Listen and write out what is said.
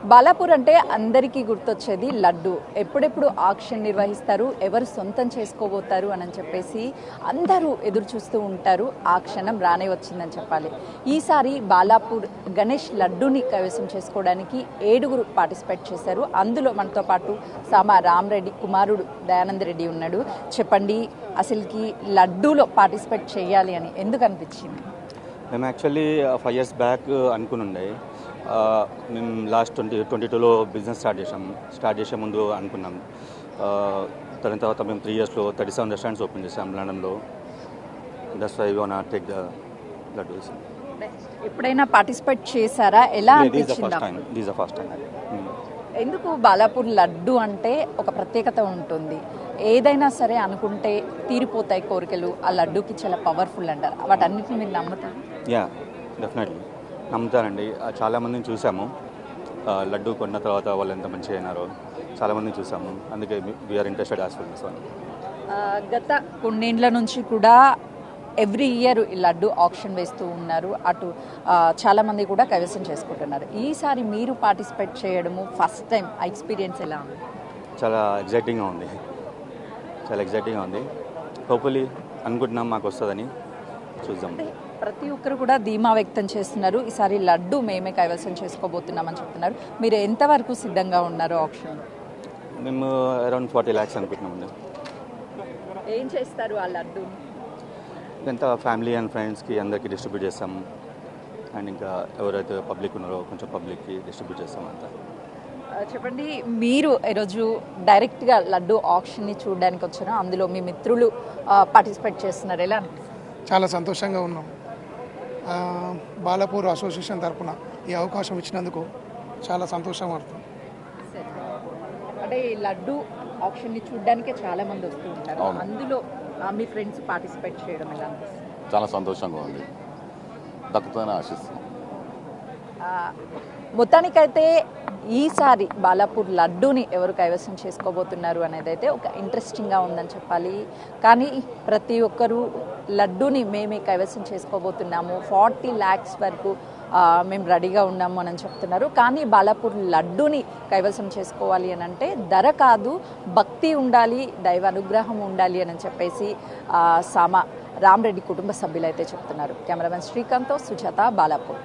బాలాపూర్ అంటే అందరికీ గుర్తొచ్చేది లడ్డు. ఎప్పుడెప్పుడు ఆక్షన్ నిర్వహిస్తారు, ఎవరు సొంతం చేసుకోబోతారు అని చెప్పేసి అందరూ ఎదురు చూస్తూ ఉంటారు. ఆ క్షణం రానే వచ్చిందని చెప్పాలి. ఈసారి బాలాపూర్ గణేష్ లడ్డూని కైవసం చేసుకోవడానికి 7 పార్టిసిపేట్ చేశారు. అందులో మనతో పాటు సామా రామరెడ్డి కుమారుడు దయానంద్ రెడ్డి ఉన్నాడు. చెప్పండి, అసలుకి లడ్డూలో పార్టిసిపేట్ చేయాలి అని ఎందుకు అనిపించింది? మేము యాక్చువల్లీ 5 years బ్యాక్ అనుకుని మేము లాస్ట్ 2022లో బిజినెస్ స్టార్ట్ చేసే ముందు అనుకున్నాం. దాని తర్వాత మేము 3 yearsలో 37 రెస్టారెంట్స్ ఓపెన్ చేసాం లండన్లో. That's why we want to take the laddus. ఎప్పుడైనా పార్టిసిపేట్ చేశారా? ఎలా అనిపించింది? This the first time. ఎందుకు బాలాపూర్ లడ్డు అంటే ఒక ప్రత్యేకత ఉంటుంది. ఏదైనా సరే అనుకుంటే తీరిపోతాయి కోరికలు. ఆ లడ్డూకి చాలా పవర్ఫుల్ అంటారు. వాటన్నిటిని మీరు నమ్ముతారు? యా, డెఫినెట్లీ నమ్ముతానండి. చాలామందిని చూసాము, లడ్డూ కొన్న తర్వాత వాళ్ళు ఎంత మంచిగా అయినారో చాలామందిని చూసాము. అందుకే we are interested as for this one. గత కొన్నేండ్ల నుంచి కూడా ఎవ్రీ ఇయర్ ఈ లడ్డు ఆప్షన్ వేస్తూ ఉన్నారు. అటు చాలామంది కూడా కైవసం చేసుకుంటున్నారు. ఈసారి మీరు పార్టిసిపేట్ చేయడము ఫస్ట్ టైం. ఆ ఎక్స్పీరియన్స్ ఎలా ఉంది? చాలా ఎగ్జైటింగ్గా ఉంది. హోప్ఫుల్లీ అనుకుంటున్నాం మాకు వస్తుందని. చూద్దాం. ప్రతి ఒక్కరు కూడా ధీమా వ్యక్తం చేస్తున్నారు. ఈసారి లడ్డు మేమే కైవసం చేసుకోబోతున్నామని చెప్తున్నారు. మీరు ఎంతవరకు సిద్ధంగా ఉన్నారు ఆప్షన్? మేము అరౌండ్ 40 lakhs అనుకుంటున్నామండి. ఏం చేస్తారు ఆ లడ్డు? ఎంత ఫ్యామిలీ అండ్ ఫ్రెండ్స్కి అందరికీ డిస్ట్రిబ్యూట్ చేస్తాం. అండ్ ఇంకా ఎవరైతే పబ్లిక్ ఉన్నారో కొంచెం పబ్లిక్కి డిస్ట్రిబ్యూట్ చేస్తాం అంతా. చెప్పండి, మీరు ఈరోజు డైరెక్ట్గా లడ్డు ఆప్షన్ని చూడడానికి వచ్చారు. అందులో మీ మిత్రులు పార్టిసిపేట్ చేస్తున్నారు. ఎలా అనిపిస్తుంది? చాలా సంతోషంగా ఉన్నాం. బాలాపూర్ అసోసియేషన్ తరఫున ఈ అవకాశం ఇచ్చినందుకు చాలా సంతోషం పడుతుంది. అంటే ఈ లడ్డు ఆప్షన్ని చూడడానికే చాలా మంది వస్తూ ఉంటారు. అందులో మీ ఫ్రెండ్స్ పార్టిసిపేట్ చేయడం ఎలా అనిపిస్తుంది? చాలా సంతోషంగా ఉంది. దక్కుతుందని ఆశిస్తున్నాం. మొత్తానికైతే ఈసారి బాలాపూర్ లడ్డూని ఎవరు కైవసం చేసుకోబోతున్నారు అనేది అయితే ఒక ఇంట్రెస్టింగ్గా ఉందని చెప్పాలి. కానీ ప్రతి ఒక్కరూ లడ్డూని మేమే కైవసం చేసుకోబోతున్నాము, 40 lakhs వరకు మేము రెడీగా ఉన్నాము అని చెప్తున్నారు. కానీ బాలాపూర్ లడ్డూని కైవసం చేసుకోవాలి అని అంటే ధర కాదు, భక్తి ఉండాలి, దైవ అనుగ్రహం ఉండాలి అని చెప్పేసి సామా రామరెడ్డి కుటుంబ సభ్యులు అయితే చెప్తున్నారు. కెమెరామెన్ శ్రీకాంత్తో సుజాత, బాలాపూర్.